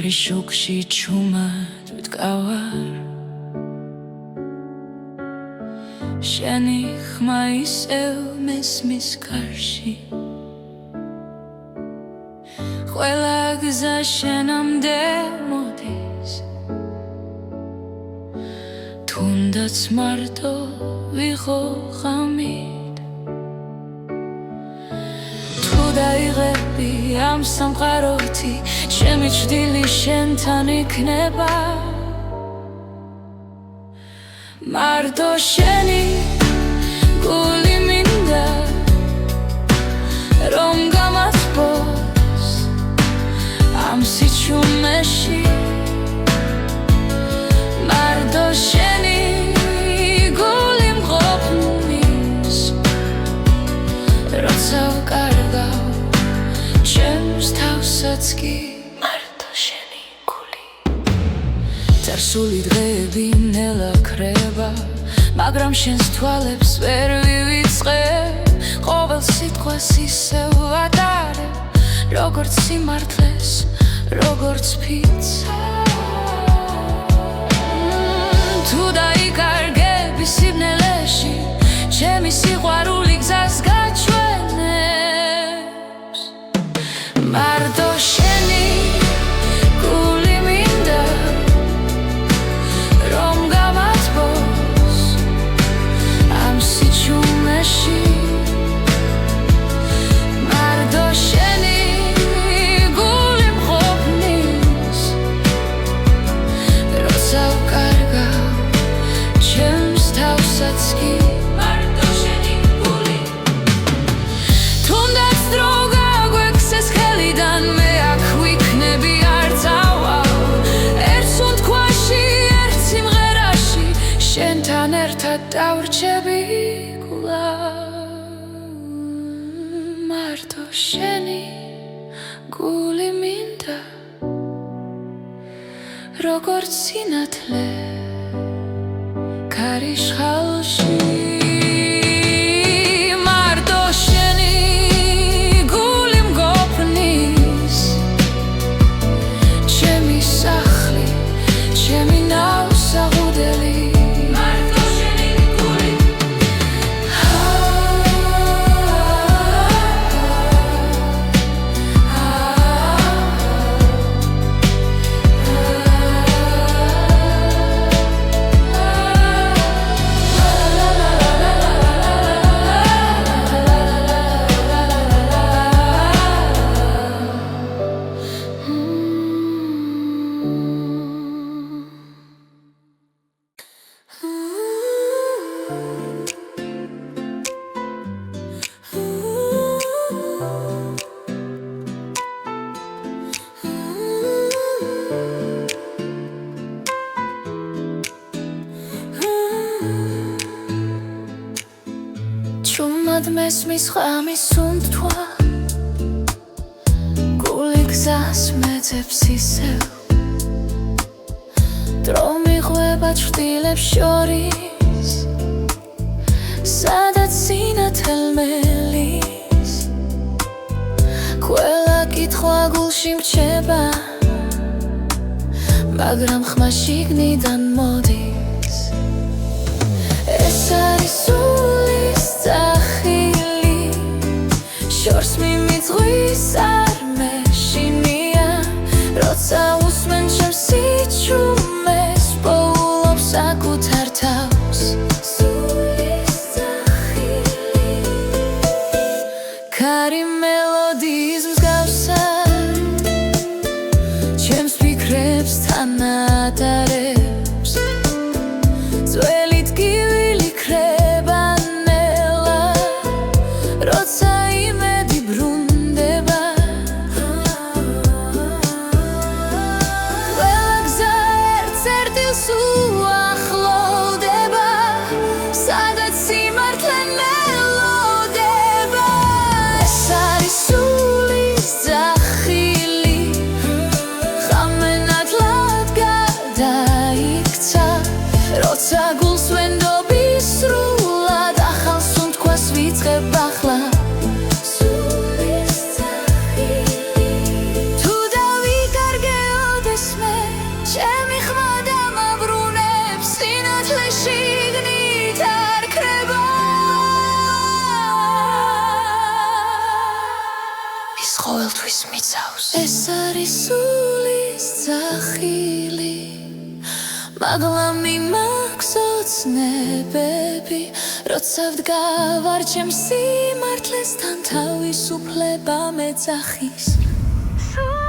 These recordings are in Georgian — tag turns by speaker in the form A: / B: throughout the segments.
A: კარი შუქში ჩუმად ვდგავარ შენი ხმა ისევ მესმის გარში ყველა გზა შენამდე მოდის თუნდაც მარტო ვიყო ღამით თუ დაიღები ამ სამყაროთი ჩემი ჭრილი შენთან იქნება მარტო შენი გული მინდა რომ გამასპოს ამ სიჩუმეში მარტო შენი გული მყოფნის როცა ვკარგავ ჩემს თავსაც კი მარტო შენი გული წარსული დღეები ნელა ქრება მაგრამ შენს თვალებს ვერ ვივიწყებ ყოველ სიტყვას ისევ ვატარებ როგორც სიმართლეს როგორც ფიცა თუ დაიკარგები სიბნელეში ჩემი სიყვარული გზას გაჩვენებს მარტო შენი გული მინდა რომ გამასპოს ამ სიჩუმეში მარტო შენი გული მყოფნის როცა ვკარგავ ჩემს თავსაც კი მარტო შენი გული თუნდაც დრო გაგვექცეს ხელიდან მე აქ ვიქნები არ წავალ ერთ სუნთქვაში ერთ სიმღერაში შენთან ერთად დავრჩები მარტო შენი გული მინდა როგორც სინათლე ქარიშხალში მარტო შენი გული მგოფნის ჩემი სახლი ჩემი ნავსაღუდელი მარტო შენი გული ჩუმად მესმის ღამის სუნთქვა გული გზას მეძებს ისევ დრო მიღვება ჭრილებს შორის სადაც სინათელ მელის ყველა კითხვა გულში მრჩება მაგრამ ხმა შიგნიდან მოდის ეს არის სულის წახილი შორს მიმიძღვის არ მეშინია როცა უსმენ ჩემს სიჩუმეს პოულობს საკუთარ თავს სულის წახილი ქარი მელოდიის მსგავსად ჩემს ფიქრებს თან ატარებს ძველი ტკივილი ქრება ნელა როცა იმედი ბრუნდება ეს არის სულის ძახილი მაღლა მიმაქვს ოცნებები როცა ვდგავარ ჩემს სიმართლესთან თავისუფლება მეძახის სულის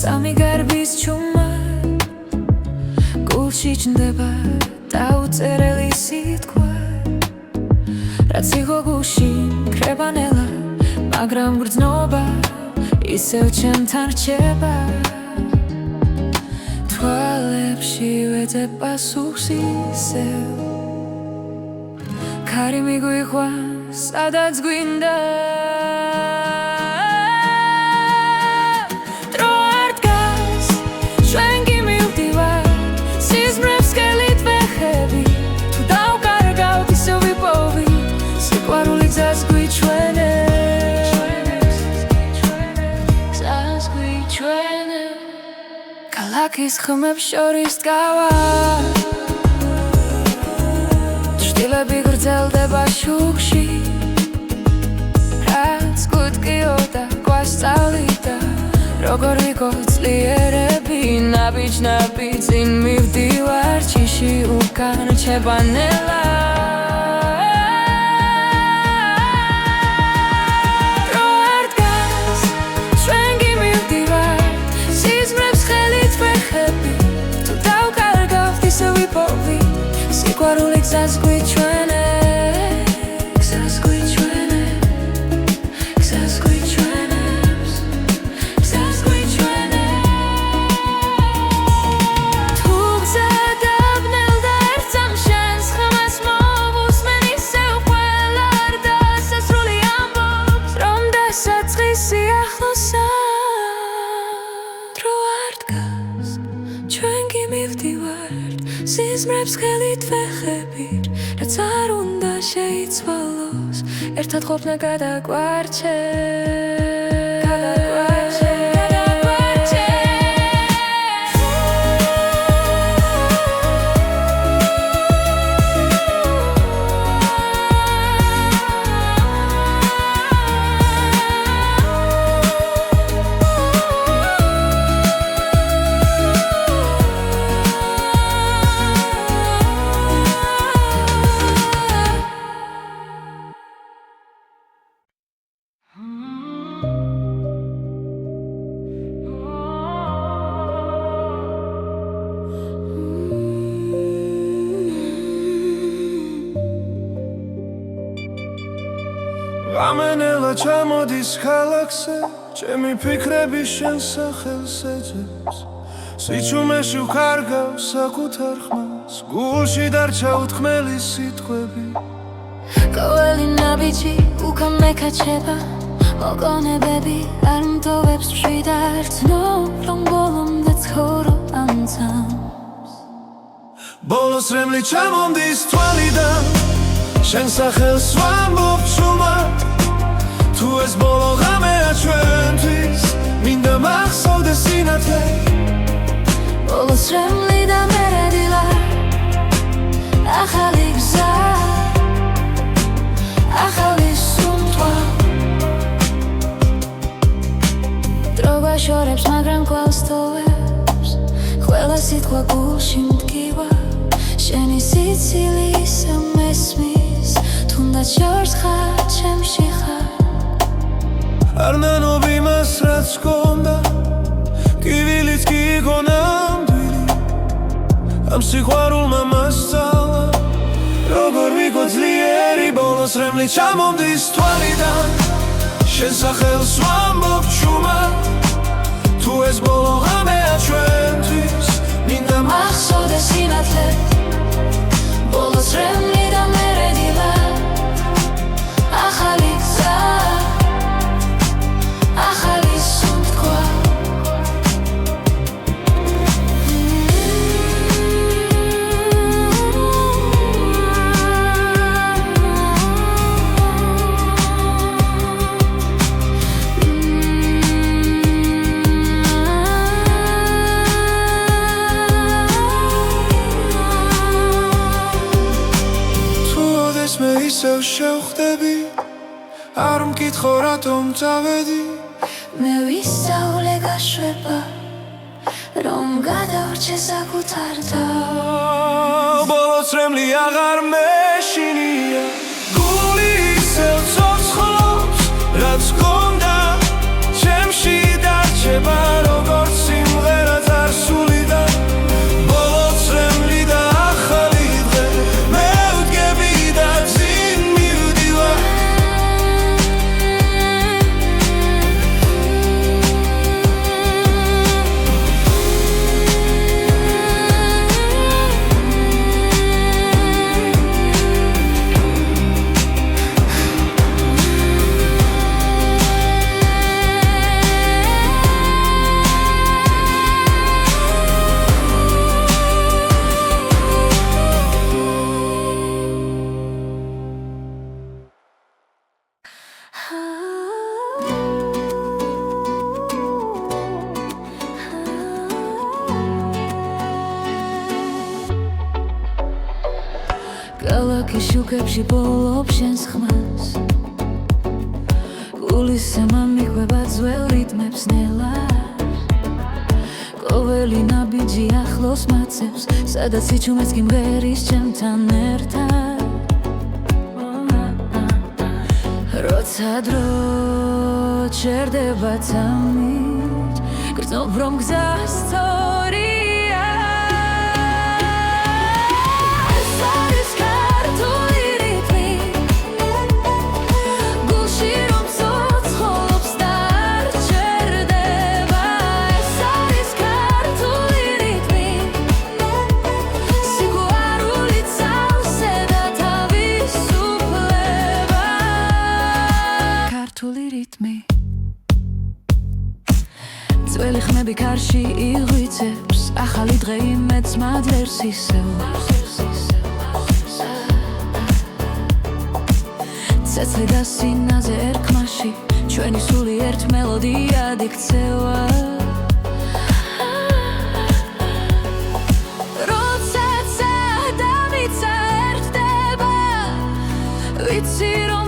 A: Zamigarbis chuma Gulshi chndeba Dautereli sitkwa Ratsigo gushin krebanela Magram grdznoba Isev chemtan rcheba Tvalepshi vedeba sukhs isev Kari miguikhwan sadats gwinda Kalakis khmebs shoris tkava Tshtilები გრძელდება შუქში რაც გუტკიოდა გვასწავლიდა როგორ ვიყო ძლიერები ნაბიჯ-ნაბიჯ წინ მივდივარ ჯიში უკან რჩებანელა Siguarul gzas guichuene Gzas guichuene Gzas guichuene Gzas guichuene Tugza dabnel da ertzam shens Khamas movus meni sev qvelar da sasruli ambos Rom da satsqisi akhlosa Dro ar დგას ჩვენ კი მივდივართ სიზმრებს ხელით ვეხებით რაც არ უნდა შეიცვალოს ერთად ყოფნა გადაგვარჩევ
B: Gamenela ჩამოდის ქალაქზე ჩემი ფიქრები შენ სახელს ეძებს სიჩუმეში ვქარგავს საკუთარ ხმას გულში დარჩა უთქმელი სიტყვები
A: ყოველი ნაბიჯი უკან მეკაჩება მოგონებები არ მტოვებს მშვიდად ცნობ რომ ბოლომდე ცხოვრობ ამ ძამს
B: ბოლოს რემლი ჩამომდის თვალიდან შენ სახელს ვამბობ ჩუმად თუ ეს ბოლო ღამეა ჩვენთვის მინდა მახსოვდეს სინათლე
A: ბოლოს რემლი და მერე დილა ახალი გზა ახალი სუნთქვა დრო გვაშორებს მაგრამ კვლავ სტოვებს ყველა სიტყვა გულში მდგივა შენი სიცილი ისევ მესმის თუნდაც შორს ხარ ჩემში ხარ
B: არ ნანობ იმას რაც გქონდა კივილიც კი იყო ნამდვილი ამ სიყვარულმა მასწავლა როგორ ვიყო ძლიერი ბოლოს რემლი ჩამომდის თვალიდან შენ სახელს ვამბობ ჩუმად თუ ეს ბოლო ღამეა ჩვენთვის მინდა
A: მახსოვდეს სინათლე ბოლოს რემლი და მერე დილა ახალი გზა ახალი სუნთქვა
B: მე ისევ შევხვდები არ მკითხო რატომ წავედი
A: მე ვისწავლე გაშვება რომ გადავრჩე საკუთარ თავს
B: ბოლოს რემლი აღარ მეშინია გული ისევ ცოცხლობს რაც გონდა ჩემში დარჩება როგორც სიმღერა წარსულიდან ბოლოს რემლი და ახალი დღე მე ვდგები და წინ მივდივარ
A: ქალაქის შუქებში ბოლობ შენს ხმას გულისემა მიხვება ძველ რიტმებს ნელა ყოველი ნაბიჯი ახლოს მაცებს სადაც იჩუმეს გიმღერის ჩემთან ერთად როცა დრო ჩერდება თამით გრძნობ რომ გზა სწორია ძველი ხმები კარში იღვიწებს ახალი დღე იმედს მადლერს ისევ ცეცხლი და სინაზე ერქმაში ჩვენი სული ერთ მელოდიად იქცევა როდესაც ადამიცა ერთდება ვიცი რომ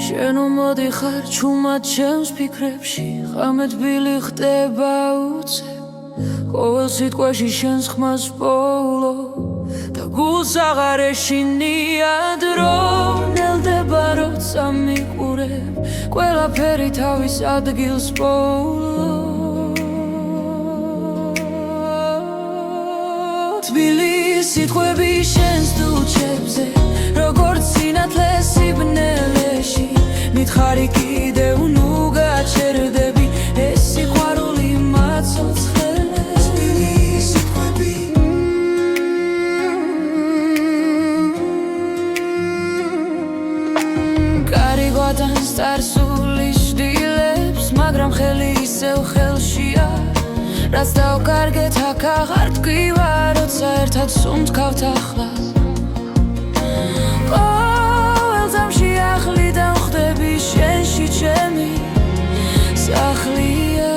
A: შენ მომოდიხარ ჩუმად ჩემს ფიქრებში ღამე თბილი ხდება უცებ ყოველ სიტყვაში შენს ხმას ვპოულო და გულს აღარ ეშინია დრო ნელდება როცა მიყურებ ყველაფერი თავის ადგილს პოულო თბილი სიტყვები შენს დუჩებზე როგორც სინათლე სიბნელეში მითხარი კიდევ ნუ გაჩერდები ეს სიყვარული მაცოცხლეს თბილი სიტყვები კარი გვატანს წარსული შდილებს მაგრამ ხელი ისევ ხელშია რაც დავკარგეთ აქ აღარ ტკივა როცა ერთად სუნთქავთ ახლა ყოველ ძამში ახლიდან ვხდები შენში ჩემი სახლია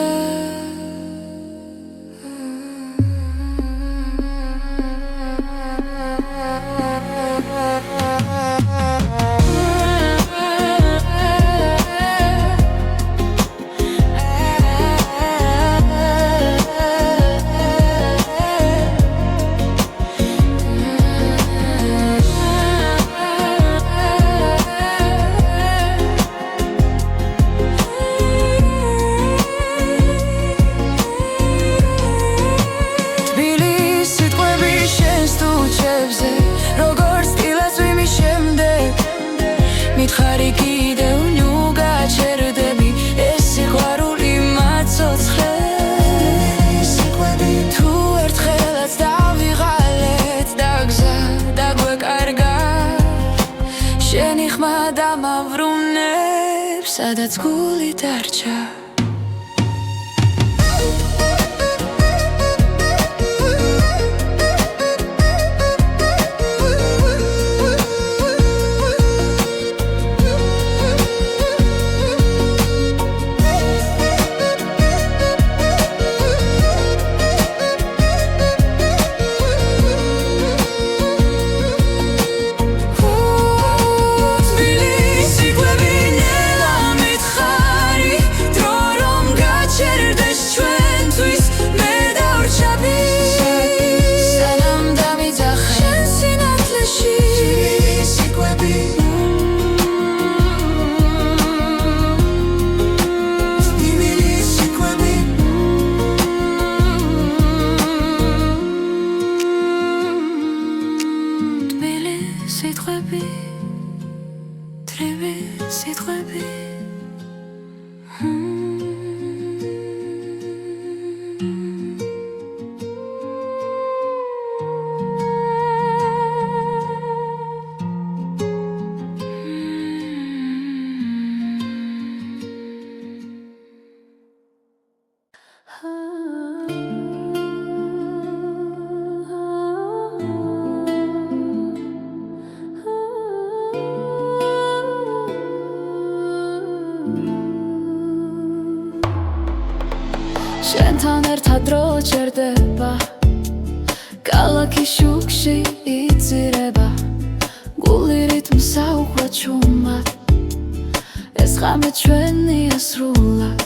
A: მითხარი კიდევ ნუ გაჩერდები ეს სიყვარული მაცოცხლეს თუ ერთხელაც დავიღალეთ და გზა დაგვეკარგა შენი ხმა დამავრუნებს სადაც გული დარჩა შენთან ერთად დრო ჩერდება ქალაქის შუქში იწირება გული რიტმს აუხვა ჩუმად ეს ღამე ჩვენია სრულად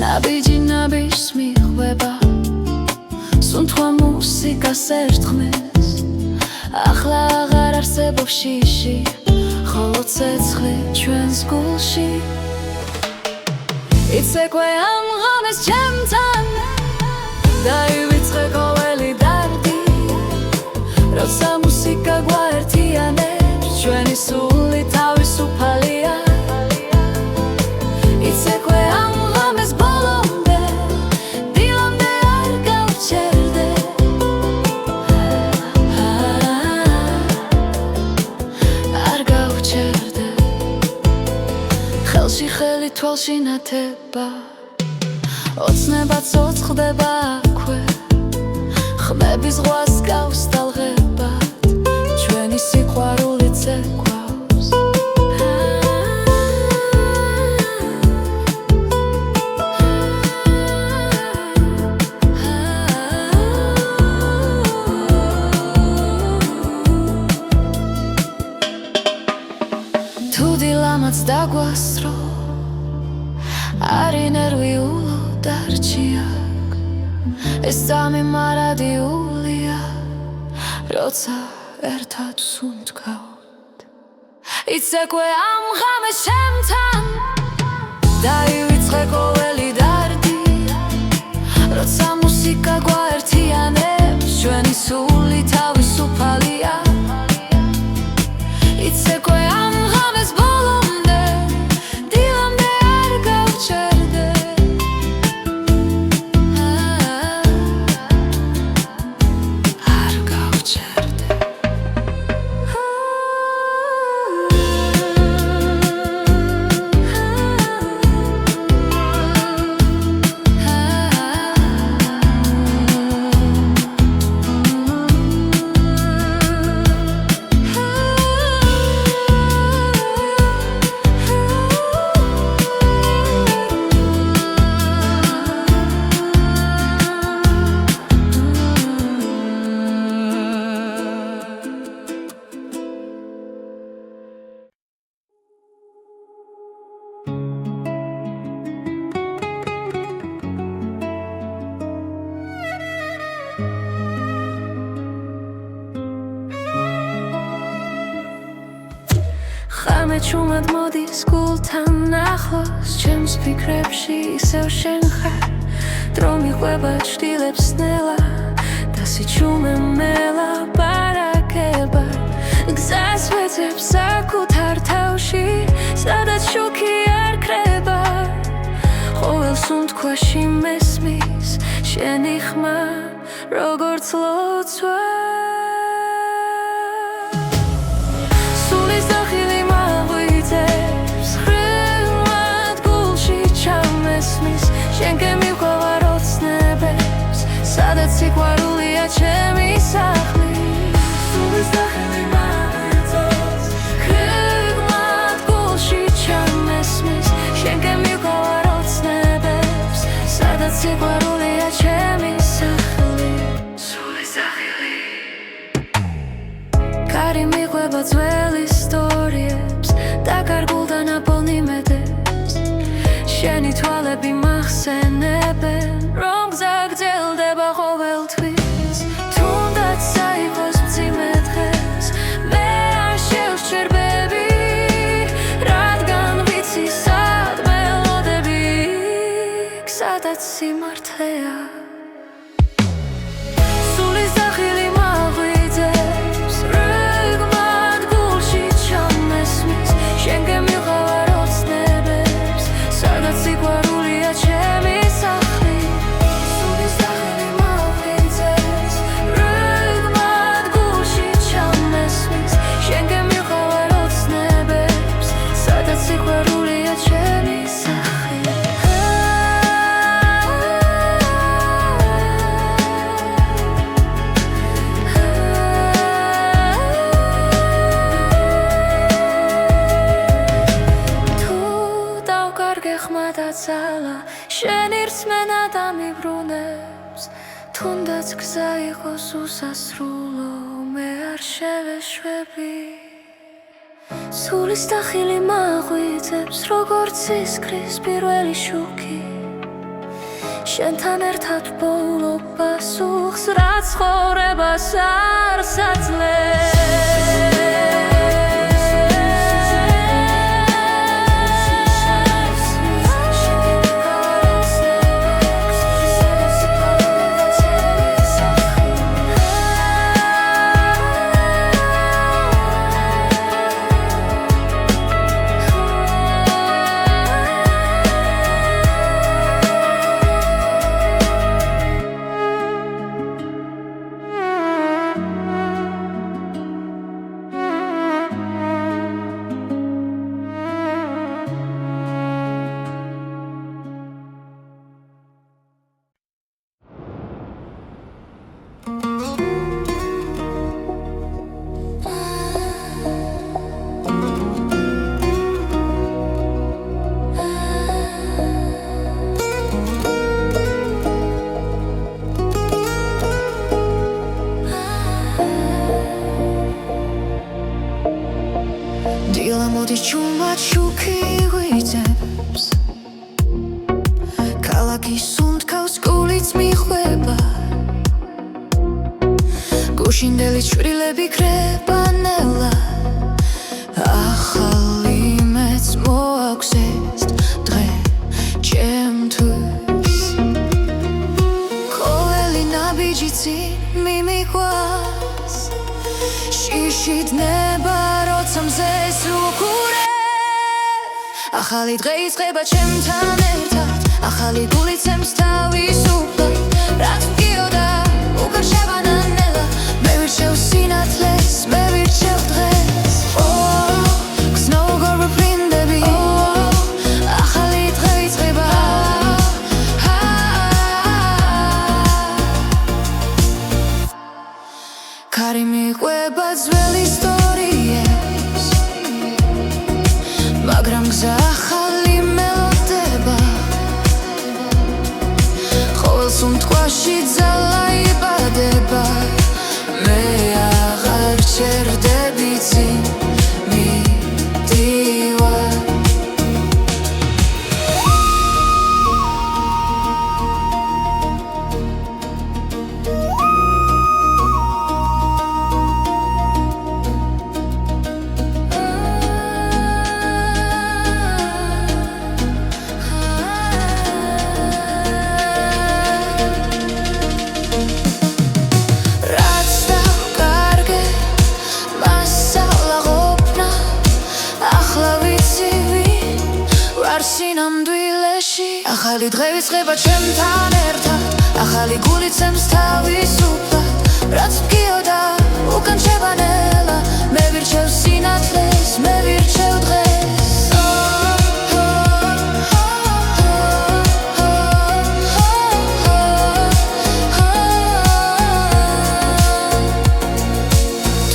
A: ნაბიჯი ნაბიჯს მიხვდება სუნთქვა მუსიკას ერთხმეს ახლა აღარ არსებობს შიში ხოლო ცეცხლი ჩვენს გულში იცეკვე ამ ღამეს ჩემთან დაივიწყე ყოველი დარდი როცა მუსიკა გვაერთიანებს ჩვენი სული თავისუფალია იცეკვე ამ ღამეს ბოლომდე დილამდე არ გავჩერდე არ გავჩერდე ხელში ხელი თვალში ნათება ოცნება ცოცხლდება აქვე ხმების ზღვას გავს ტალღებად ჩვენი სიყვარული ცეკვავს თუ დილამაც დაგვასრო არი ნერვიულო დარჩიაკ ეს წამი მარადიულია როცა ერთად სუნთქავთ იცეკვე ამ ღამეს ჩემთან დაივიწყე ყოველი დარდი როცა მუსიკა გვაერთიანებს ჩვენი სული თავისუფალია იცეკვე ამ ღამეს ბოლომდე დილამდე არ გავჩერდე არ გავჩერდე ხამე ჩუმად მოდის გულთან ახლოს ჩემს ფიქრებში ისევ შენ ხარ დრო მიყვება ჩtildeებს ნელა და სიჩუმე მელაპარაკება გზას ვეძებ საკუთარ თავში სადაც შუქი არ ქრება ყოველ სუნთქვაში მესმის შენი ხმა როგორც ლოცვა შენ გემიყვარ ოცნებებს სადაც სიყვარულია ჩემი სახლი სულის დახელი მაგვიწევს ხრიგმად გულში ჩამესმის შენ გემიყვარ ოცნებებს სადაც სიყვარულია ჩემი სახლი სულის დახელი კარი მიყვება ძველ ისტორიებს დაკარგულ და ნაპოვნი მედებს შენი თვალები მახსენებენ რომ გზა გრძელდება ყოველთვის თუნდაც საიღოს მძიმე დღეს მე არ შევსჯერბები რადგან ვიცი სად მელოდები სადაც სიმართლეა სულის დახილი მაგვიწევს რიგმად გულში ჩამესმის შენ გემიყვარ ოცნებებს სადაც სიყვარულია ჩემი სახლი სულის დახელი მაგვიწევს რიგმად გულში ჩამესმის შენ გემიყვარ ოცნებებს სადაც სიყვარულია ჩემი სახლი ზალა შენი რწმენა დამიბრუნებს თუნდაც გზა იყოს უსასრულო მე არ შევეშვები სულის დახილი მაღვიძებს როგორც ისკრის პირველი შუქი შენთან ერთად ბოლობ პასუხს რაც ცხოვრებას არ საძლებს დილა მოდის ჩუმად შუქი ღვიძებს ქალაქის სუნთქავს გულიც მიხვება გუშინდელი ჩვრილები ქრება ნელა ახალი მეც მოაქვს ეს დღე ჩემთვის ყოველი ნაბიჯი წინ მიმიყვას შიში დნება როცა მზეს უყურებ ახალი დღე იწყება ჩემთან ერთად ახალი გულით ცემს თავისუფლად რაც მგიოდა უკარშება ნანელა მე ვირჩევ სინათლეს მე ვირჩევ დღეს გზნოუგორ ვფრინდები ახალი დღე იწყება ქარი მიყვება ძველი ისტორიებს მაგრამ გზა ახალი მელოდება ყოველ სუნთქვაში ძალა იბადება მე აღარ ჩერდები წინ მიდივარ ახალი დღე იწყება ჩემთან ერთად ახალი გულით ცემს თავისუფლად რაც მგიოდა უკან რჩება ნელა მე ვირჩევ სინათლეს მე ვირჩევ დღეს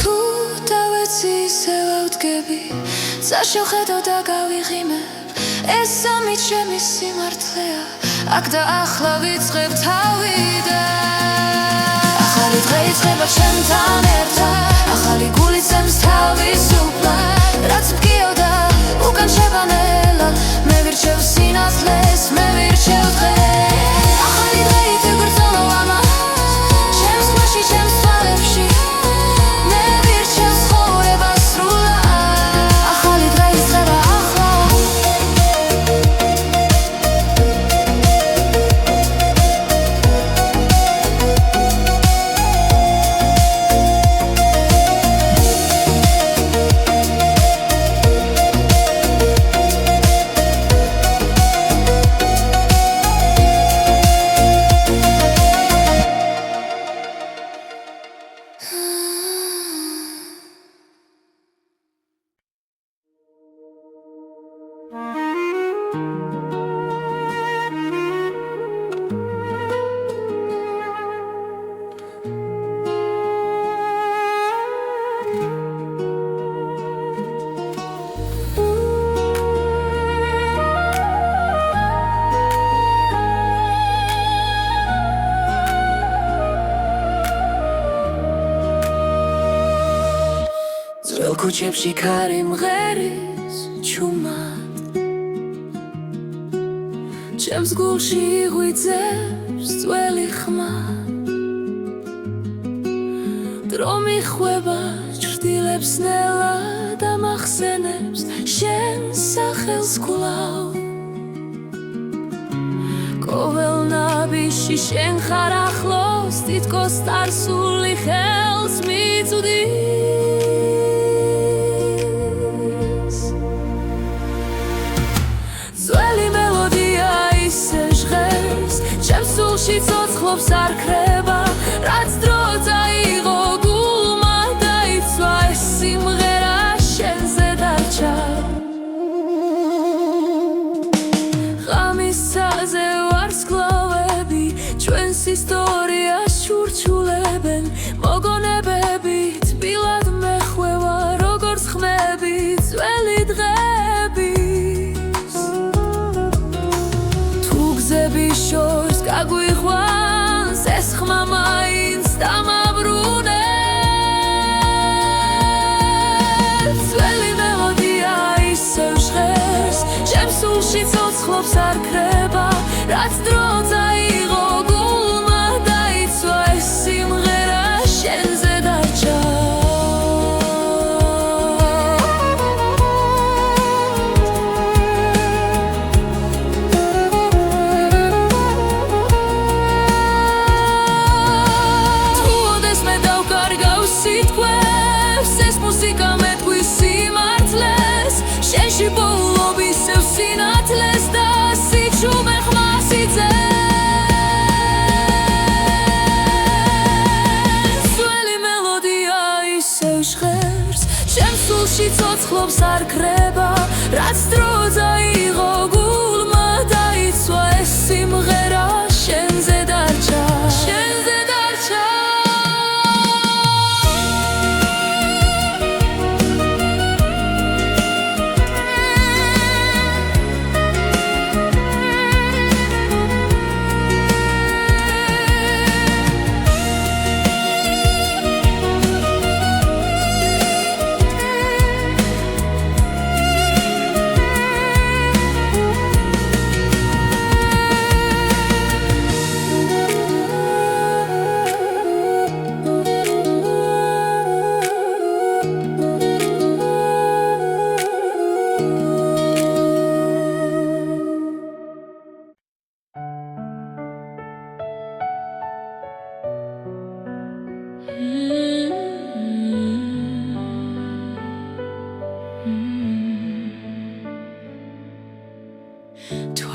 A: თუ დავეცი ისე ვავდგები საშუხედო და გავიღიმებ ეს სამი ჩემი სიმართლეა აქ და ახლა ვიწყებ თავიდან ახალი დღე იწყება ჩემთან ერთად ახალი გულით ცემს თავისუფლად რაც მგიოდა უკან რჩება ნელა მე ვირჩევ სინათლეს მე ვირჩევ დღეს ახალი დღე ითეგვერძოლო ამას ჩემს ხვაში ჩემს თვალებში მე ვირჩევ ცხოვრებას სრულად ახალი დღე იწყება ქუჩებში ქარი მღერის ჩუმად ჩემს გულში იღვიძებს ძველი ხმა დრო მიხვება ჩრდილებს ნელა და მახსენებს შენ სახელს კვლავ ყოველ ნაბიჯში შენ ხარ ახლოს თითქოს წარსული ხელს მიწვდის სულში ცოცხლობს არ ქრება რაც დრო წაიღო გულმა დაიცვა ეს სიმღერა შენზე დარჩა ღამისაზე ვარსკვლავები ჩვენს ისტორიას შურჩულებენ მოგონებები თბილად მეხვევა როგორც ხმები ძველი დღების თუ გზების შორს გაგვიყვანს ეს ხმა სულში ცოცხლობს არ ქრება რაც დრო წაიღო გულმა დაიცვა ეს სიმღერა შენზე დარჩა თუ ოდეს მე დავკარგავ სიტყვებს ეს მუსიკა მეტყვის სიმართლეს შენში პოულობ ისევ სინათლეს და სიჩუმე ხმას იძენს ძველი მელოდია ისევ ჟღერს ჩემ სულში ცოცხლობს არ ქრება რაც დრო წაიღო გულმა დაიცვა ეს სიმღერა შენზე დარჩა შენზე დარჩა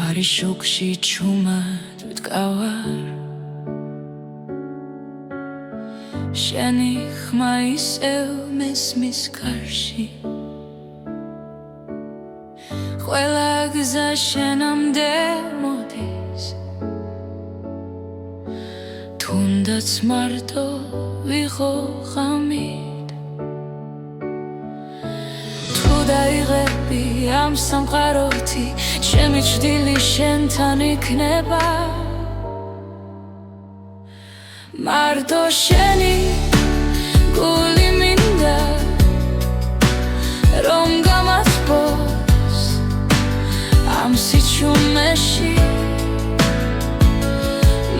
A: თვარი შუქში ჩუმად ვდგავარ შენი ხმა ისევ მესმის გარში ყველა გზა შენამდე მოდის თუნდაც მარტო ვიყო ღამით თუ დაიღები ამ სამყაროთი ჩემი ჭრილი შენთან იქნება მარტო შენი გული მინდა რომ გამართბოს ამ სიჩუმეში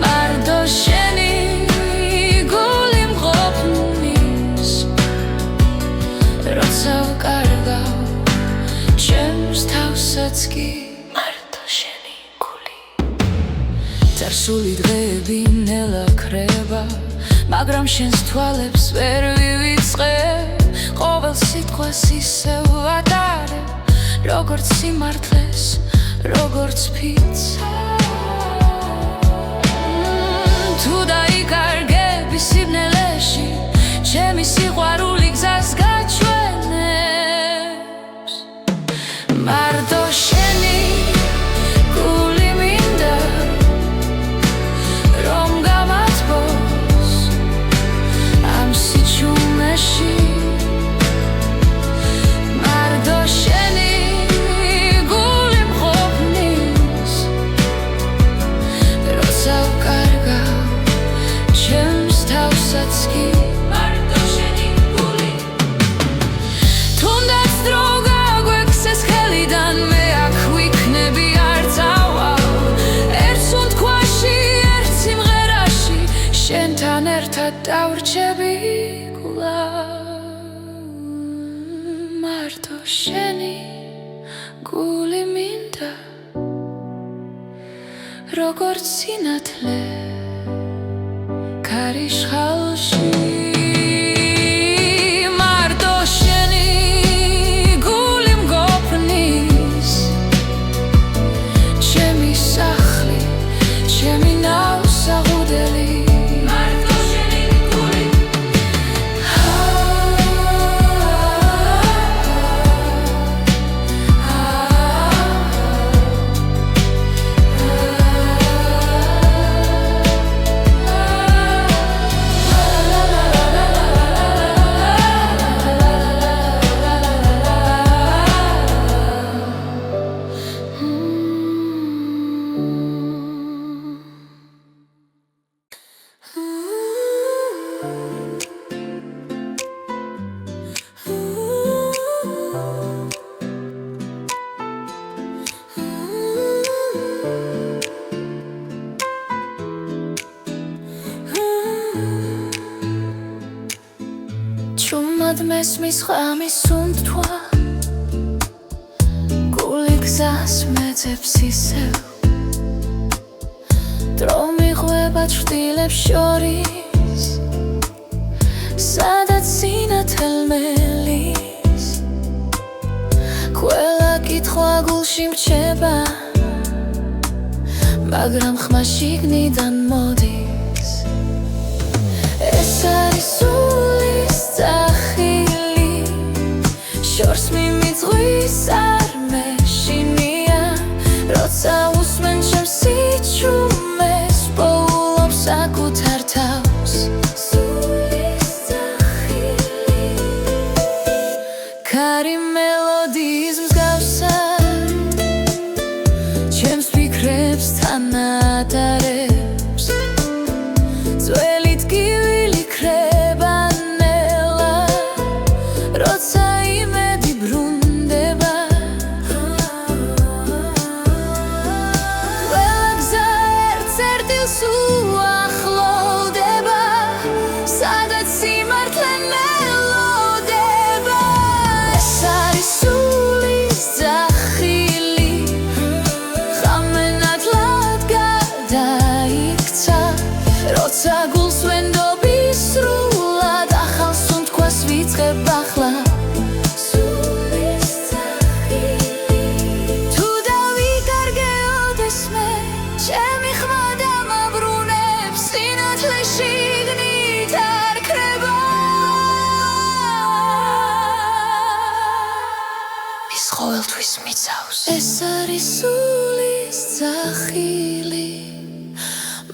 A: მარტო შენი გული მყოფნის როცა ვკარგავ ჩემს თავსაც კი წარსული დღეები ნელა ქრება მაგრამ შენს თვალებს ვერ ვივიწყებ ყოველ სიტყვას ისევ ვატარებ როგორც სიმართლეს როგორც ფიცა თუ დაიკარგები სიბნელეში ჩემი სიყვარული გზას გაჩვენებს მარტო შენი დავრჩები კვლავ მარტო შენი გული მინდა როგორც სინათლე ქარიშხალში მარტო შენი გული მგოფნის ჩემი სახლი ჩემი ნავსაღუდელი მესმის ხამის უნდთვა გული გზას მეძებს ისევ დრო მიყვება ჩრდილებს შორის სადაც სინათელ მელის ყველა კითხვა გულში მრჩება მაგრამ ხმა შიგნიდან მოდის ეს არის სულის ძახილი შორს მიმიძღვის არ მეშინია როცა უსმენ ჩემს სიჩუმეს პოულობს საკუთარ თავს სულის ძახილი ქარი მელოდიის მსგავსა ჩემს ფიქრებს თან ადარებს ძველი ტკივილი ქრება ნელა როცა იმედი ბრუნდება ყველა გზა ერთ-ერთილს უახლოვდება სადაც სიმართლე მელოდება ეს არის სულის ძახილი ხამენათლად გადაიქცა როცა გულს ვენდობის სრულად ახალ სუნთქვას ვიწყებ ახლა სულის ძახილი თუ დავიკარგეოდეს მე ჩემი ხმა დამაბრუნებს სინათლე შიგნით არ ქრება ის ყოველთვის მიცავს ეს არის სულის ძახილი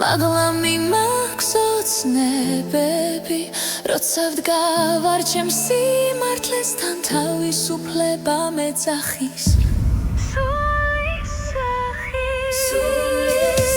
A: მაღლა მიმაქვს ოცნებები როცა ვდგავარ ჩემს სიმართლესთან თავისუფლება მეძახის სულის ძახილი სულის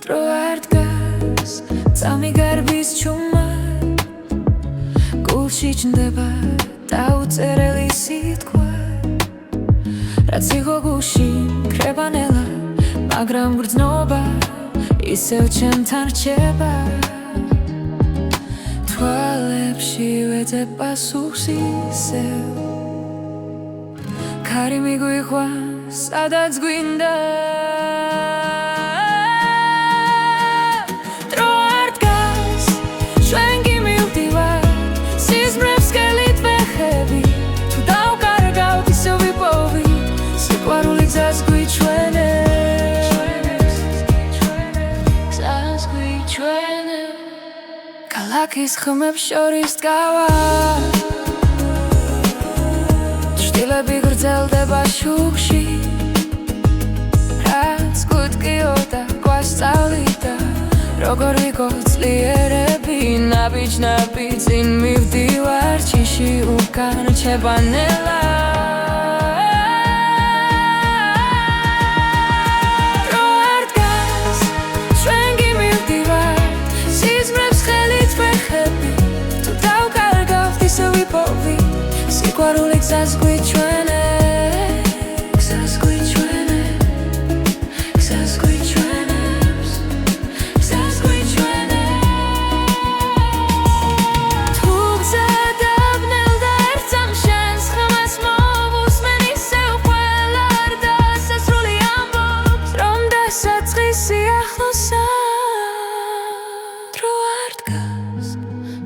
A: დრო არ დგას წამი გარბის ჩუმა გულში ჩნდება დაუწერელი სიტყვა რაც იყო გულში ქრება ნელა მაგრამ გრძნობა ისევ ჩემთან რჩება თვალებში ვეძებ პასუხს ისევ ქარი მიგვიყვანს სადაც გვინდა ქალაქის ხმებს შორის დგავა ჭრილები გრძელდება შუქში რაც გუტკიოდა გვასწავლიდა როგორ ვიყო ძლიერები ნაბიჯ-ნაბიჯ წინ მივდივარ ჩიში უკან რჩება ნელა სიყვარული გზას გვიჩვენებს თუ გზა დაბნელდა ერთ წამს შენს ხმას მოვუსმენ ისევ ყველა არ დასასრული ამბობს რომ დასაწყისი ახლოსა დრო არ დგას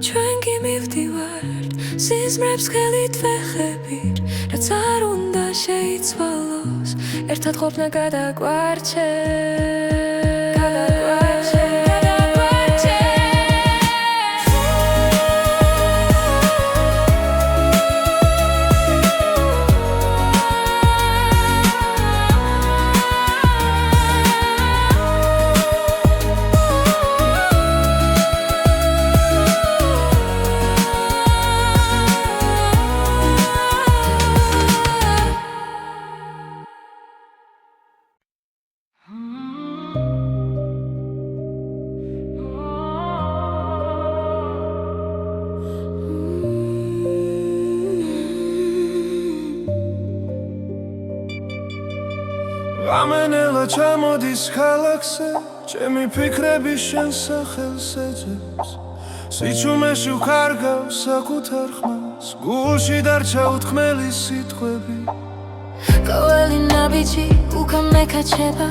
A: ჩვენ კი მივდივართ სიზმრებს ხელით ვეხებით რაც არ უნდა შეიცვალოს ერთად ყოფნა გადაგვარჩევ
B: Ամենելը չամոդիս քալաքսե Չեմի փիքրեբի շեն սախելս էջես Սիչում է շու կարգავს ակութարխմաս Գուլշի դարչա ութքմելի սիտխվեբի
A: Կովելի նաբիջի ու կամեկաչեպա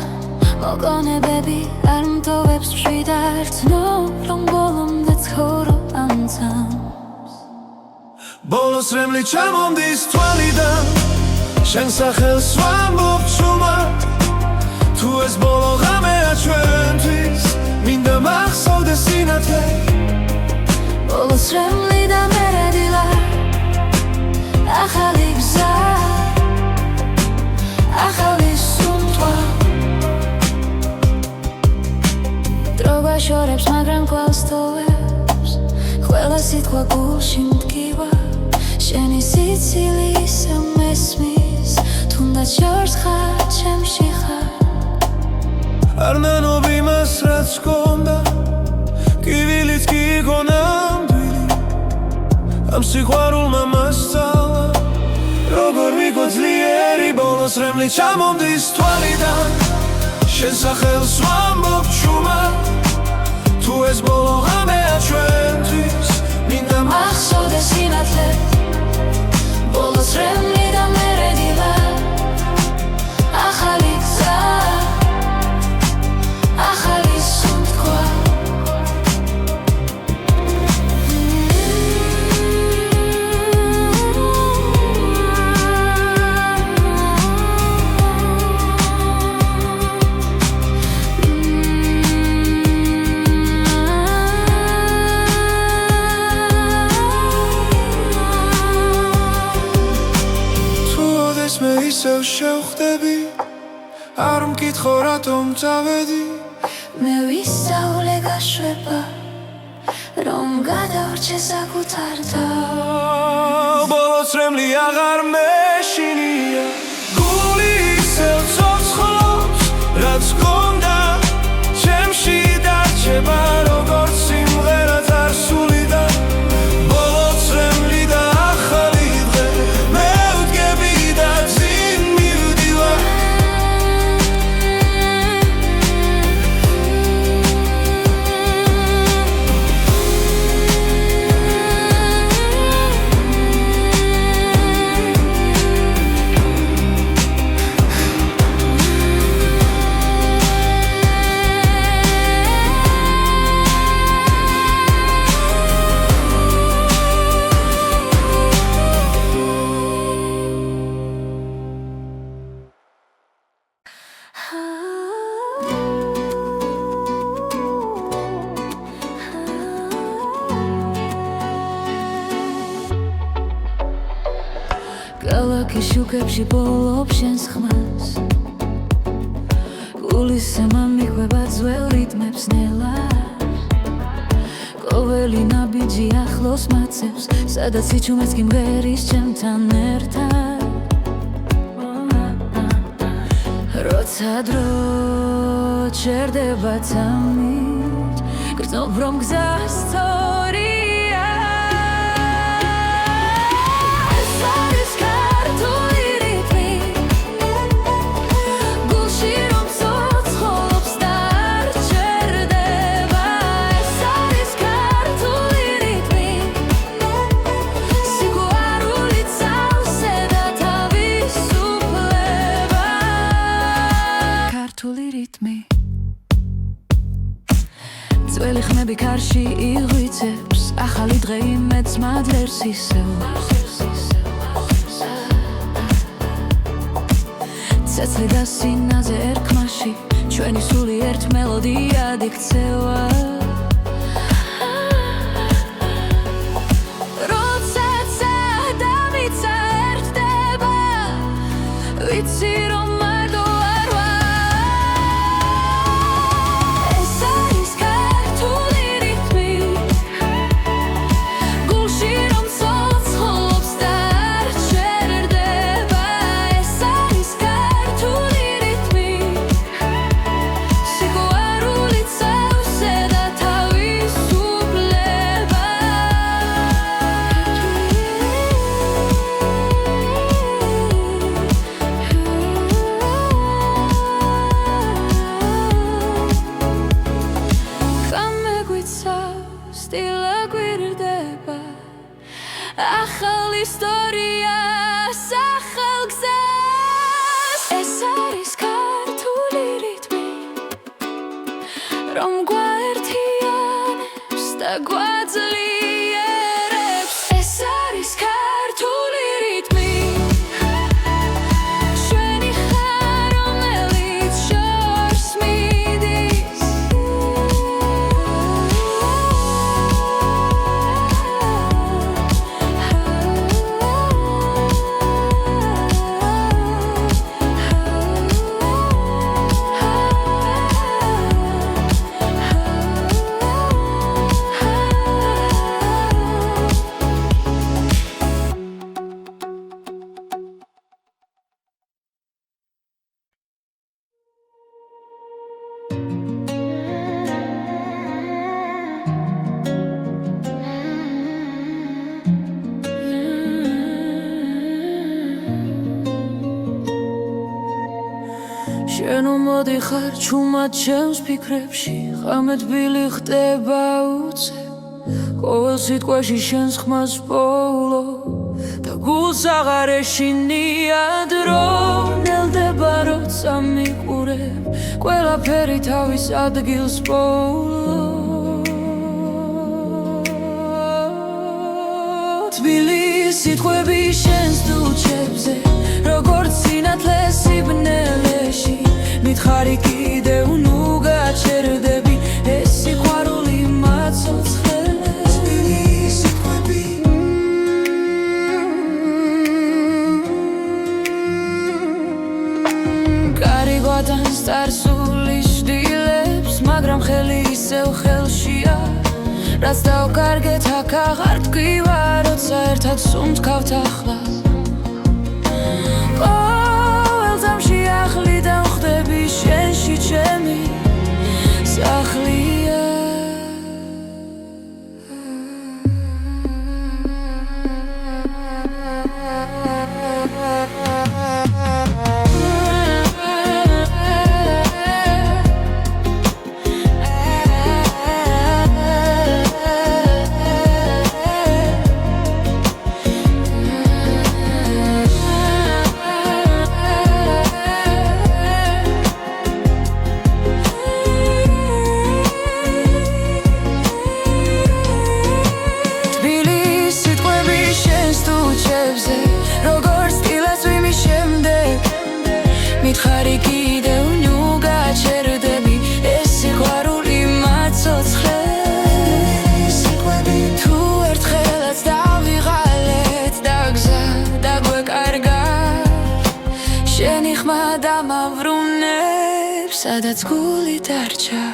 A: Մոգոն է բեբի արմ տովեպս պշվիդարցնով Լոն բոլում դեց խորո անցամս
B: Բոլոս ռեմլի չամոնդիս թվալիդան Շեն սախել սվամբով չումա Თუ ეს ბოლო ღამეა ჩვენთვის მინდა მახსოვდეს სინათლე
A: Բոլოს რემლი და მერედილა ახალი გზა ახალი სუნთვა დრო გვაშორებს მაგრამ კვალს თოვებს ყველა სიტყვა გულში მდგივა შენი სიცილი ისევ მესმის თუნდაც შორს ხარ ჩემში ხარ
B: Arnanobi mas რაც გონდა კივილიც კი გონამდვილი ამ სიყვარულმა მასწავლა როგორ ვიყო ძლიერი ბოლოს რემლი ჩამომდის თვალიდან შენ სახელს ვამბობ ჩუმა თუ ეს ბოლო ღამეა ჩვენთვის მინდა
A: მახსოვდეს სინათლე ბოლოს რემლი და მერედილა ახალი გზა ახალი სუნთქვა
B: თუ ოდეს მე ისევ შევხვდები არ მკითხო რატომ წავედი
A: მე ვისწავლე გაშვება რომ გადავრჩე საკუთარ თავს
B: ბოლოს რემლი აღარ მეშინია გული ისევ ცოცხლობს რაც გონდა ჩემში დარჩება როგორც სიმღერა წარსულიდა ბოლოს რემლი და ახალი დღე მე ვდგები და წინ მივდივარ
A: ქალაქის შუქებში ბოლობს შენს ხმას გულისემა მიყვება ძველ რიტმებს ნელა ყოველი ნაბიჯი ახლოს მაცებს სადაც სიჩუმეც კი მღერის ჩემთან ერთად როცა დრო ჩერდება თამით გრძნობ რომ გზა სწორია ეს არის ქართული რიტმი გულში რომ ცოცხლობს დარჩერდება ეს არის ქართული რიტმი სიყვარული წავსე და თავისუფლება ქართული რიტმი ძველი ხმები ქარში იღვიწებს ახალი დღე იმედს მადლერს ისევ ცეცხლი და სინაზე ერქმაში ჩვენი სული ერთ მელოდიად იქცევა როდესაც ადამიცა ერთდება ვიცი რომ მარტო არ ვარ ეს არის ქართული რიტმი გულში რომ ცოცხლობს დარჩერდება ეს არის ქართული რიტმი სიყვარული წავსე და ისტორია სახელგზას ეს არის ქართული რიტმი რომ გვაერთიანებს და გვაძლიერებს ეს არის ქართული რიტმი ჩვენი ხარ რომელიც შორს მიდის შენო მოდიხარ ჩუმად ჩემს ფიქრებში ღამე თბილი ხდება უცებ ყოველ სიტყვაში შენს ხმას პოულო და გულს აღარ ეშინია დრო ნელდება როცა მიყურებ ყველაფერი თავის ადგილს პოულო თბილი სიტყვები შენს დუჩებზე როგორც სინათლე სიბნელეში მითხარი კიდევ ნუ გაჩერდები ეს სიყვარული მაცოცხლეს თბილი სიტყვები კარი გვატანს წარსულის შდილებს მაგრამ ხელი ისევ ხელშია რაც დავკარგეთ აქ აღარ ტკივა როცა ერთად სუნთქავთ ახლა ყოველ ძამში ახლი დავხდები შენში ჩემი სახლია მითხარი კიდევ ნუ გაჩერდები ეს სიყვარული მაცოცხლეს თუ ერთხელაც დავიღალეთ და გზა დაგვეკარგა შენი ხმა დამავრუნებს სადაც გული დარჩა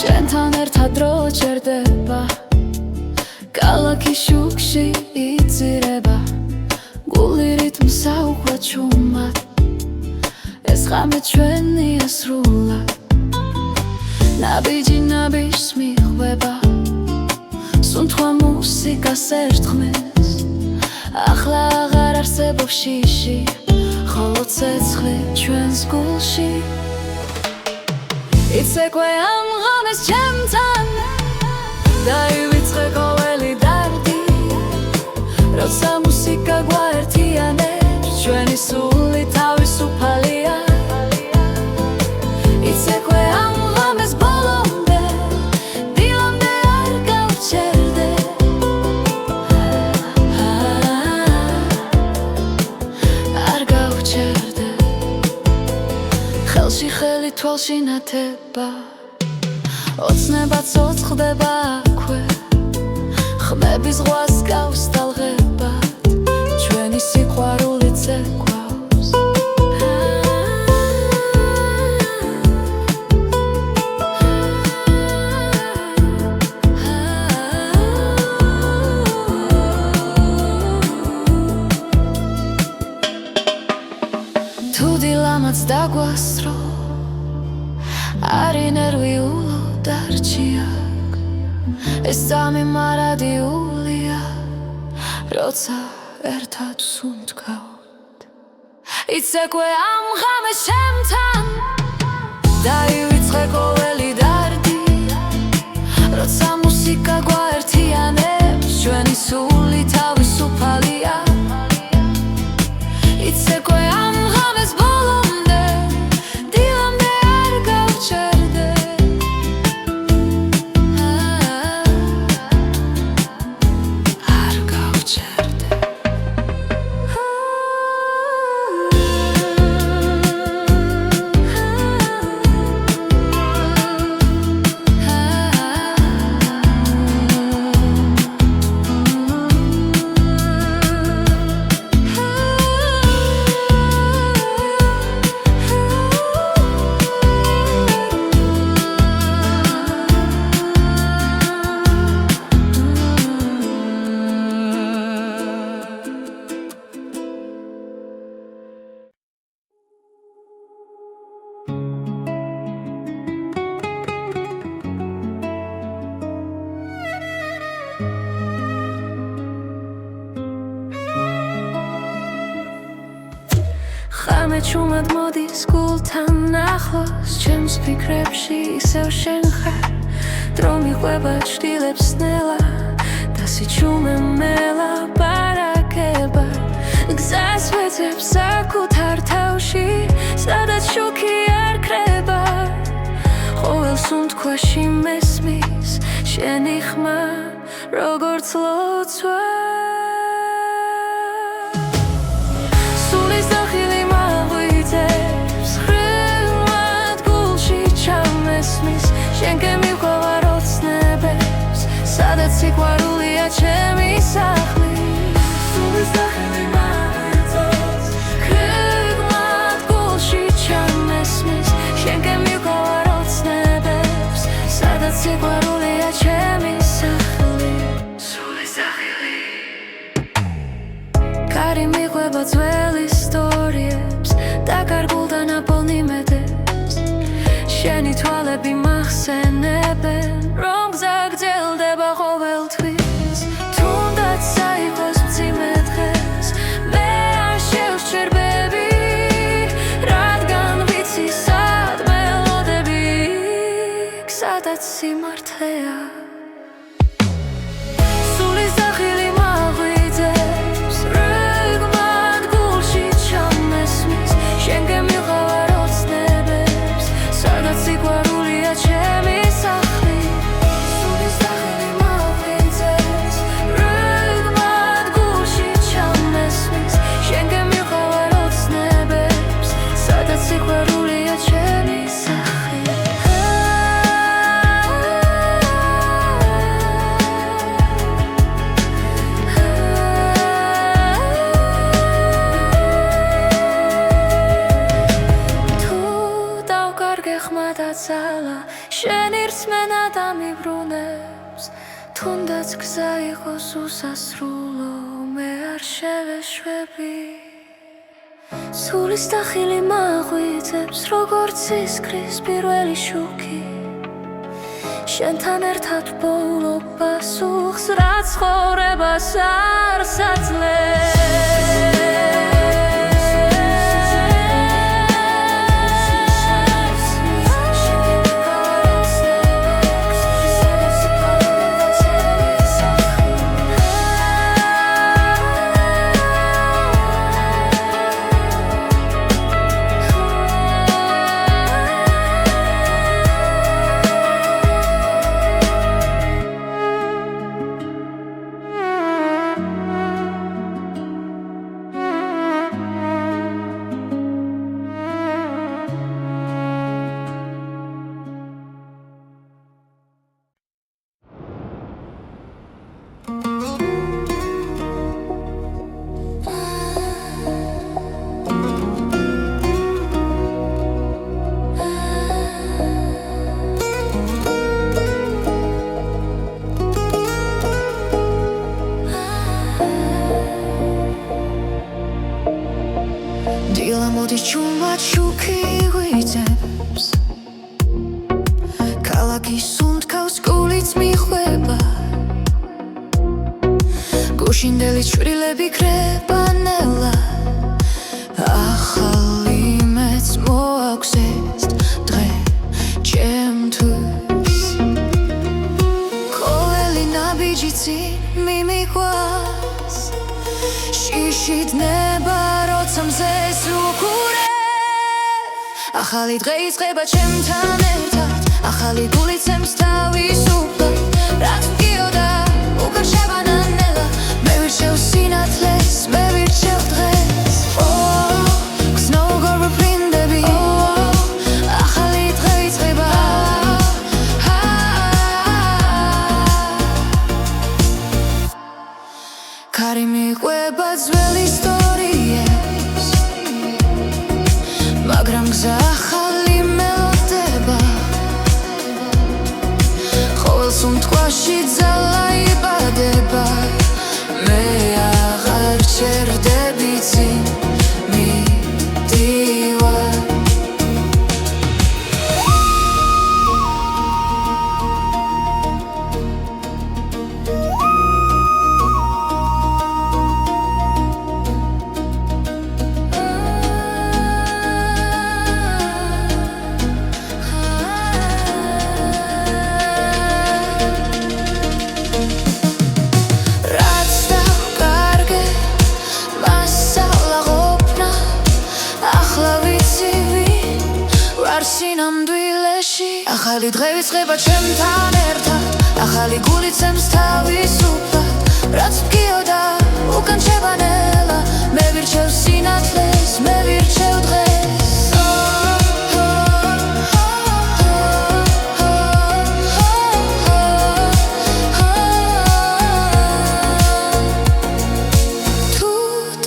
A: შენთან ერთად დრო ჩერდება ქალაქის შუქში იწირება გული რიტმს აუხვა ჩუმად ეს ღამე ჩვენია სრულად ნაბიჯი ნაბიჯს მიხვდება სუნთქვა მუსიკას ერთხმეს ახლა აღარ არსებობს შიში ხოლო ცეცხლი ჩვენს გულში იცეკვე ამ ღამეს ჩემთან დაივიწყე ყოველი დარდი როცა მუსიკა გვაერთიანებს ჩვენი სული თავისუფალია იცეკვე ამ ღამეს ბოლომდე დილამდე არ გავჩერდე არ გავჩერდე ხელში ხელი თვალში ნათება ოცნება ცოცხლდება აქვე ხმების ზღვას გავს ტალღებად ჩვენი სიყვარული ცეკვავს თუ დილამაც დაგვასრო არი ნერვიულოდ არჩიაკ ეს სამი მარადიულია როცა ერთად სუნთქავთ იცეკვე ამ ღამეს ჩემთან დაივიწყე ყოველი დარდი როცა მუსიკა გვაერთიანებს ჩვენი სული თავისუფალია იცეკვე ამ ღამეს ბოლომდე დილამდე არ გავჩერდე არ გავჩერდე ხამე ჩუმად მოდის გულთან ახლოს ჩემს ფიქრებში ისევ შენ ხარ დრო მიყვება ჩრდილებს ნელა და სიჩუმე მელაპარაკება გზას ვეძებს საკუთარ თავში სადაც შუქი არ ქრება ყოველ სუნთქვაში მესმის შენი ხმა როგორც ლოცვა სულის დახილი შენ გემიყვარ ოცნებებს სადაც სიყვარულია ჩემი სახლი სულის დახილი მაგვიწევს ხრიგმად გულში ჩამესმის შენ გემიყვარ ოცნებებს სადაც სიყვარულია ჩემი სახლი სულის დახილი კარი მიყვება ძველ ისტორიებს დაკარგულ და ნაპოვნი მედებს შენი თვალები მახსენებენ რომ გზა გრძელდება ყოველთვის თუნდაც საიყოს მძიმე დღეს მე არ შევსჯერბები რადგან ვიცი სად მელოდები სადაც სიმართლეა სულის დახილი მაგვიწევს რიგმად გულში ჩამესმის შენ გემიყვარ ოცნებებს სადაც სიყვარულია ჩემი სახლი სულის დახილი მაგვიწევს რიგმად გულში ჩამესმის შენ გემიყვარ ოცნებებს სადაც სიყვარულია ჩემი სახლი დაცალა შენ ირწმენა დამიბრუნებს თუნდაც გზა იყოს უსასრულო მე არ შევეშვები სულის დახილი მაღვიძებს როგორც ისკრის პირველი შუქი შენთან ერთად ბოლო პასუხს რაც ცხოვრებას არ
C: მოდის ჩუმად შუქი ვიძებს ქალაქის სუნთქავს გულიც მიხვება გუშინდელი ჩვრილები ქრება ნელა ახალი მეც მოაქვს ეს დღე ჩემთვის ყოველი ნაბიჯი წინ მიმიყვას შიშით ნება როცა მზეს უყურე ახალი დღე იწყება ჩემთან ერთად ახალი გული ცემს თავისუფლად რაც მგიოდა უკან შევანანელა მე ვირჩევ სინათლეს მე ვირჩევ დღეს გზნოუ გორბაფრინდები ახალი დღე იწყება ქარი მიყვება ძველი ისტორიებს მაგრამ გზა ახალი მელოდება ყოველ სუნთქვაში ძალა იბადება მე აღარ ჩერდები წინ მიდივარ ახალი დღე ვიწყება ჩემთან ერთად ახალი გული ცემს თავისუფლად რაც მგიოდა უკან შევანელა მე ვირჩევ სინათლეს მე ვირჩევ დღეს თუ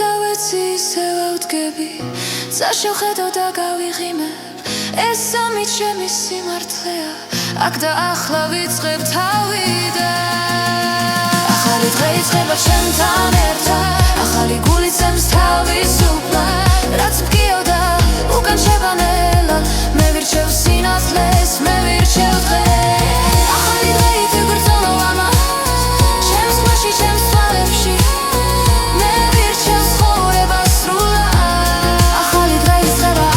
C: დავეცი ისე ვავდგები წაშევხედო და გავიღიმებ ეს სამი ჩემი სიმართლეა აქ და ახლა ვიწყებ თავიდან ახალი დღე იწყება ჩემთან ერთად ახალი გული ცემს თავისუფლად რაც მგიოდა უკან შევანელა მე ვირჩევ სინათლეს მე ვირჩევ დღეს ახალი დღე ითიგრძნო ამას ჩემს ხვაში ჩემს თვალებში მე ვირჩევ ცხოვრებას სრულად ახალი დღე იწყება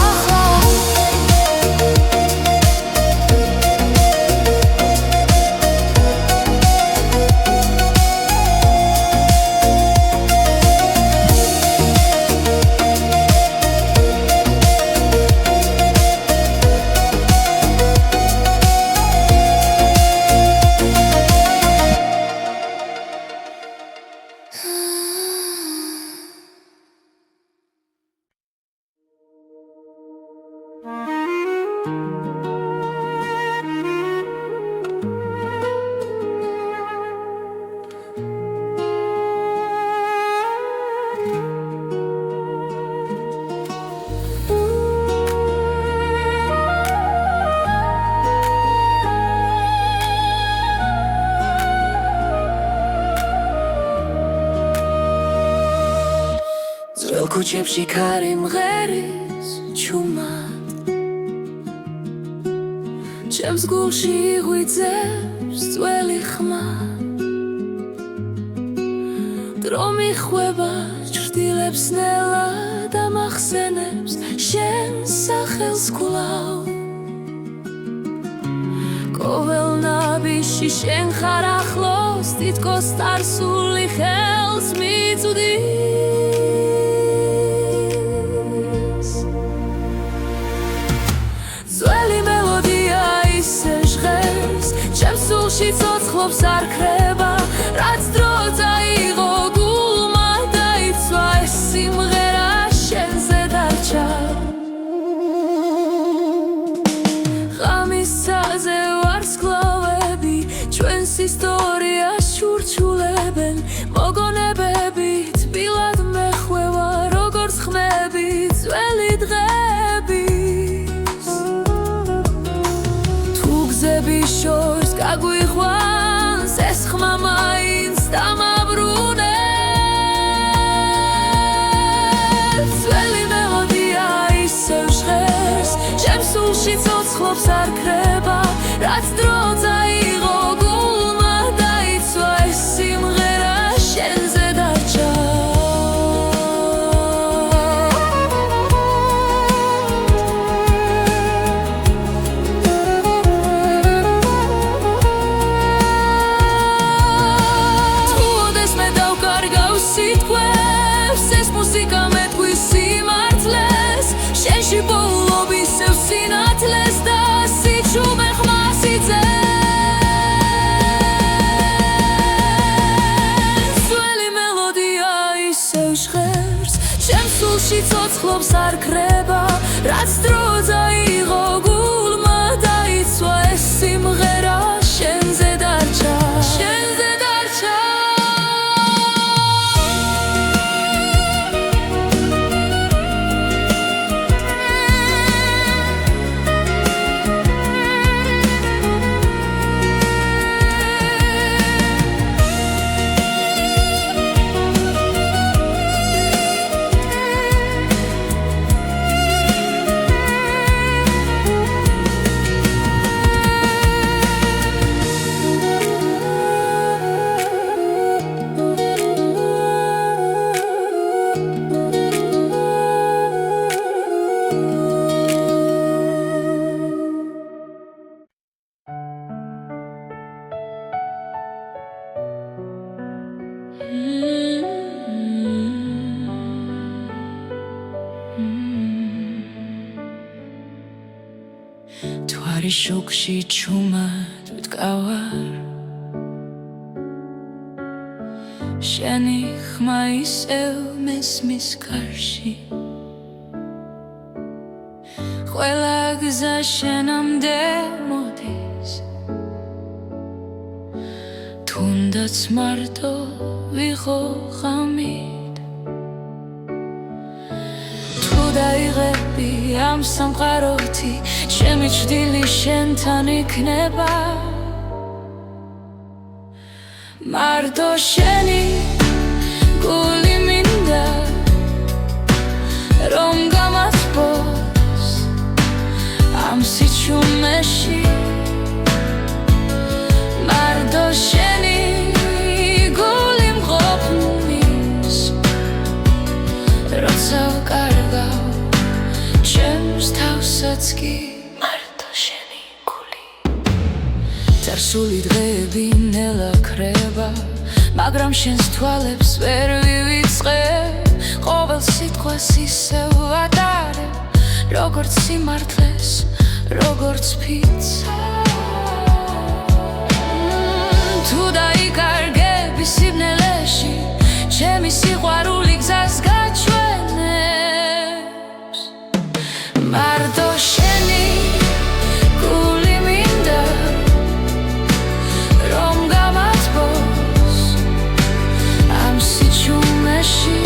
C: ქუჩებში ქარი მღერის ჩუმად
A: ჩემს გულში იღვიძებს ძველი ხმა დრო მიხვება ჭრდილებს ნელა და მახსენებს შენ სახელს კვლავ ყოველ ნაბიჯში შენ ხარ ახლოს თითქოს წარსული ხელს მიწვდის ძველი მელოდია ისე ჟღერს ჩემს სულში ცოცხლობს არ ქრება რაც დრო წაიღო გულმა დაიცვა ეს სიმღერა შენზე დარჩა ღამისაზე ვარსკვლავები ჩვენს ისტორიას ჩურჩულებენ მოგონებები თბილად მეხვევა როგორც ხმები ძველი დღების თუ გზები შორს გაგვიყვანს ეს ხმა მაინც დამაბრუნებს ძველი მელოდია ისევ ჟღერს ჩემს სულში ცოცხლობს არ ქრება რაც დრო წაიღო გულმა დაიცვა ეს სიმღერა შენზე დარჩა თუ ოდეს მე დავკარგავ სიტყვებს ეს მუსიკა მეტყვის სიმართლეს შენში პოულობ ისევ სინათლეს და სიჩუმე ხმას იძენს ძველი მელოდია ისევ ჟღერს ჩემს სულში ცოცხლობს არ ქრება რაც დრო წაიღო გულმა დაიცვა ეს სიმღერა შენზე დარჩა შენზე დარჩა თვარი შუქში ჩუმად ვდგავარ შენი ხმა ისევ მესმის კარში ყველა გზა შენამდე მოდის თუნდაც მარტო ვიყო ღამით თუ დაიღები ამ სამყაროთი ჩემი ჭრილი შენთან იქნება მარტო შენი გული მინდა რომ გამასპოს ამ სიჩუმეში მარტო შენი გული მყოფნის როცა ვკარგავ ჩემს თავსაც კი მარტო შენი გული წარსული დღეები ნელა ქრება მაგრამ შენს თვალებს ვერ ვივიწყე ყოველ სიტყვას ისევ ვატარებ როგორც სიმართლეს როგორც ფიცა თუ დაიკარგები სიბნელეში ჩემი სიყვარული გზას გაჩვენებს მარტო შენი გული მინდა რომ გამასპოს ამ სიჩუმეში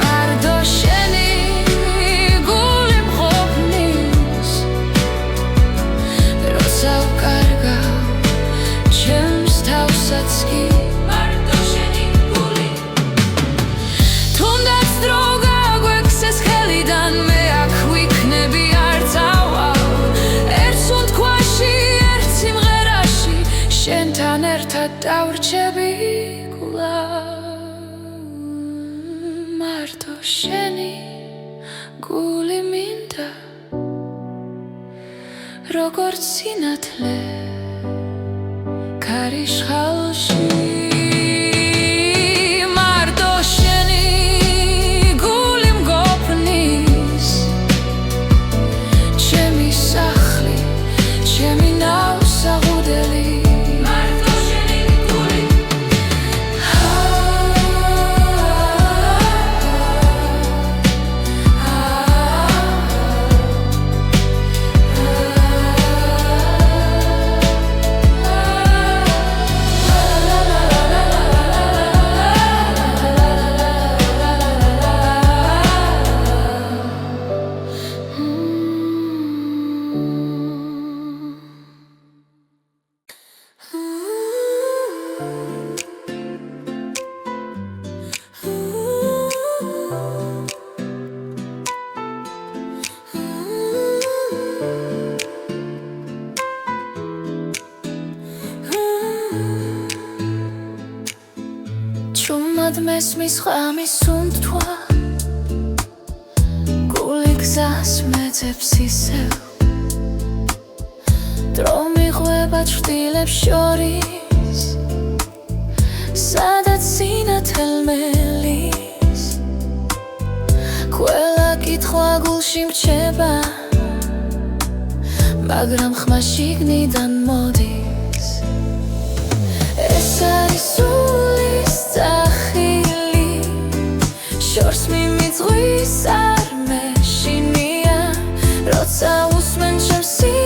A: მარტო შენი გული მყოფნის როცა ვკარგავ ჩემს თავსაც კი მარტო შენი გული თუნდაც დრო გაგვექცეს ხელიდან მე აქ ვიქნები არ წავალ დავრჩები მარტო შენი გული მინდა როგორც სინათლე ქარიშხალში მარტო შენი გული მგოფნის ჩემი სახლი ჩემი ნავსაღუდელი Ჭუმად მესმის ღამის უნდთვა გული გზას მეძებს ისევ დრო მიღვება ჩრდილებს შორის სადაც სინათელმე ლის ყველა კითხვა გულში მრჩება მაგრამ ხმა შიგნიდან მოდის ეს არის სულის სახილი შორს მიმიწვისა